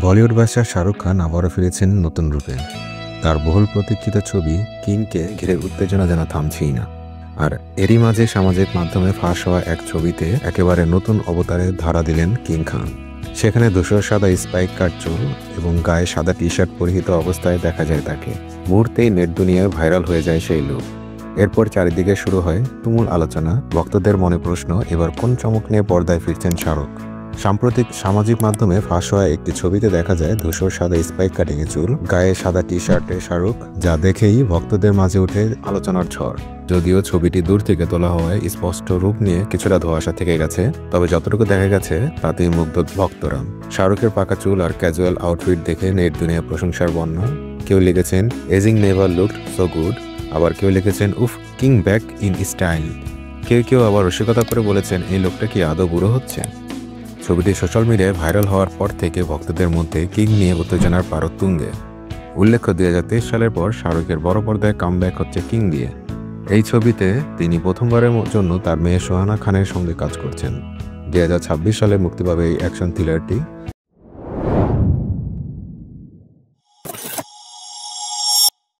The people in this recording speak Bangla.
বলিউড বাদশাহ শাহরুখ খান আবারও ফিরেছেন নতুন রূপে। তার বহুল প্রতীক্ষিত ছবি কিংকে ঘিরে উত্তেজনা যেন থামছেই না। আর এরই মাঝে সামাজিক মাধ্যমে ফাঁস হওয়া এক ছবিতে একেবারে নতুন অবতারে ধরা দিলেন কিং খান। সেখানে ধূসর সাদা স্পাইক কাট চুল এবং গায়ে সাদা টি শার্ট পরিহিত অবস্থায় দেখা যায় তাকে। মুহূর্তেই নেট দুনিয়ায় ভাইরাল হয়ে যায় সেই লুক। এরপর চারিদিকে শুরু হয় তুমুল আলোচনা, ভক্তদের মনে প্রশ্ন, এবার কোন চমক নিয়ে পর্দায় ফিরছেন শাহরুখ। সাম্প্রতিক সামাজিক মাধ্যমে ফাঁস হওয়া একটি ছবিতে দেখা যায় ধূসর সাদা স্পাইক কাটিংয়ে চুল, গায়ে সাদা টি শার্টে শাহরুখ, যা দেখেই ভক্তদের মাঝে ওঠে আলোচনার ঝড়। যদিও ছবিটি দূর থেকে তোলা হওয়ায় স্পষ্ট রূপ নিয়ে কিছুটা ধোঁয়াশা থেকে গেছে, তবে যতটুকু দেখা গেছে তাতেই মুগ্ধ ভক্তরা। শাহরুখের পাকা চুল আর ক্যাজুয়াল আউটফিট দেখে নেট দুনিয়া প্রশংসার বন্যা। কেউ লিখেছেন ageing never looked so good, আবার কেউ লিখেছেন উফ কিং ব্যাক ইন স্টাইল। কেউ আবার রসিকতা করে বলেছেন এই লোকটা কি আদৌ বুড়ো হচ্ছে। ছবিটি সোশ্যাল মিডিয়ায় ভাইরাল হওয়ার পর থেকে ভক্তদের মধ্যে কিং নিয়ে উত্তেজনার পারদ তুঙ্গে। উল্লেখ্য 2023 সালের পর শাহরুখের বড় পর্দায় কামব্যাক হচ্ছে কিং দিয়ে। এই ছবিতে তিনি প্রথমবারের জন্য তার মেয়ে সোহানা খানের সঙ্গে কাজ করছেন। 2026 সালে মুক্তি পাবে এই অ্যাকশন থ্রিলারটি।